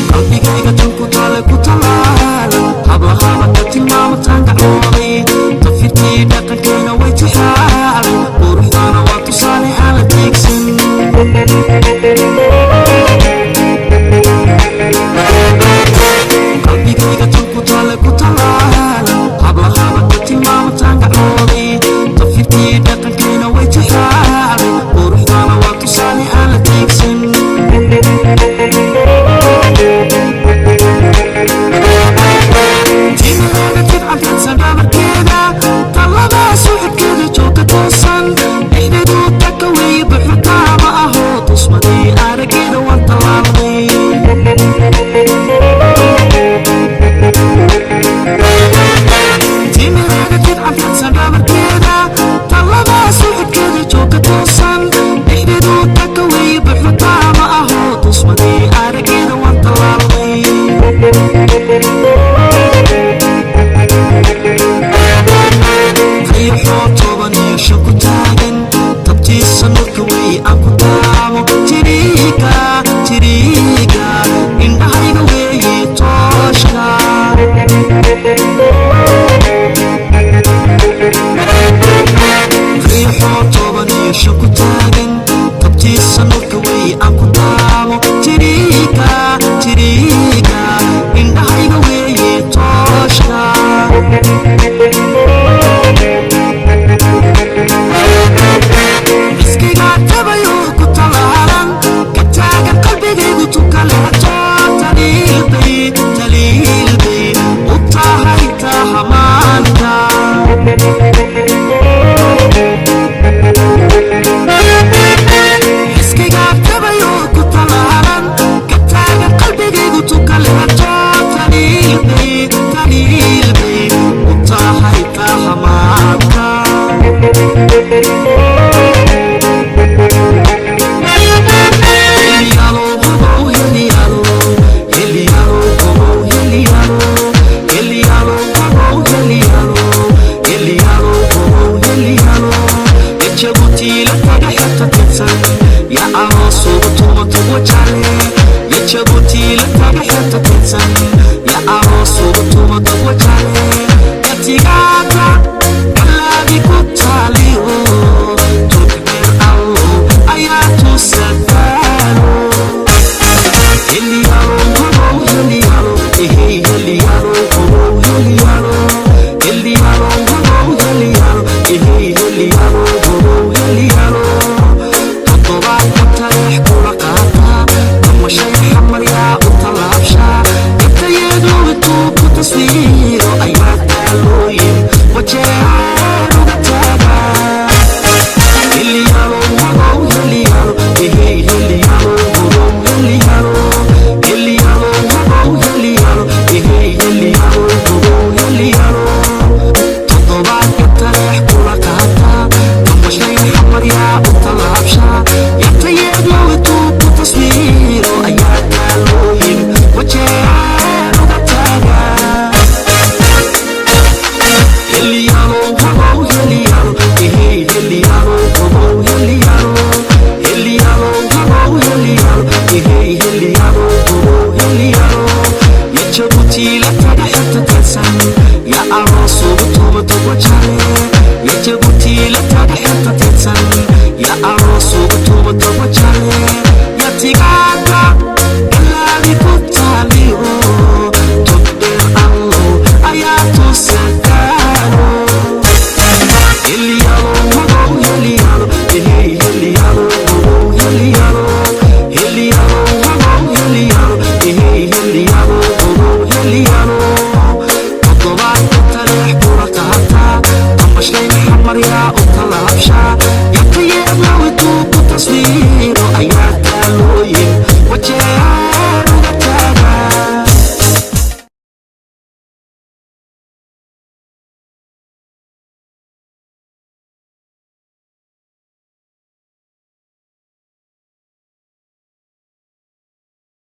qalbigayga tan ku taale ku talaal hablahabaka tilmaamataan gacmooday tafirkii dhaqankeena way tixaal quruxdaana waa tusaale aan la tiigsan qalbigayga tan ku taale ku talaal hablahabaka tilmaamataan gacmooday tafirkii dhaqankeena way tixaal quruxdaana waa tusaale aan la tiigsan timahaaga tidcadad sagabarkeeda talladaa suxudkeeda joogka toosan dhexdeedu taka weeye buxurkaama aho tusmadii arageeda waan tallaalday timahaaga tidcadad sagabarkeeda talladaa suxudkeeda joogka toosan dhexdeedu taka weeye buxurkaama aho tusmadii arageeda waan tallaalday riyuxoo toban iyo shan ku taagan tabtiisa nurka wey aan ku taamo jiriiga indhahayga weeye tooshka riyuxoo toban iyo shan ku taagan tabtiisa nurka wey aan ku taamo jiriiga indhahayga weeye tooshka iskiga tabayo ku talaalan ka taagan qalbigaygu tukaleeto taliilbay u tahay tahamaanta iskiga tabayo ku talaalan ka taagan qalbigaygu tukaleeto taliilbay u tahay tahamaanta يا عروس وبطوبة وجهي يا جبوتي لا تضحك تتسن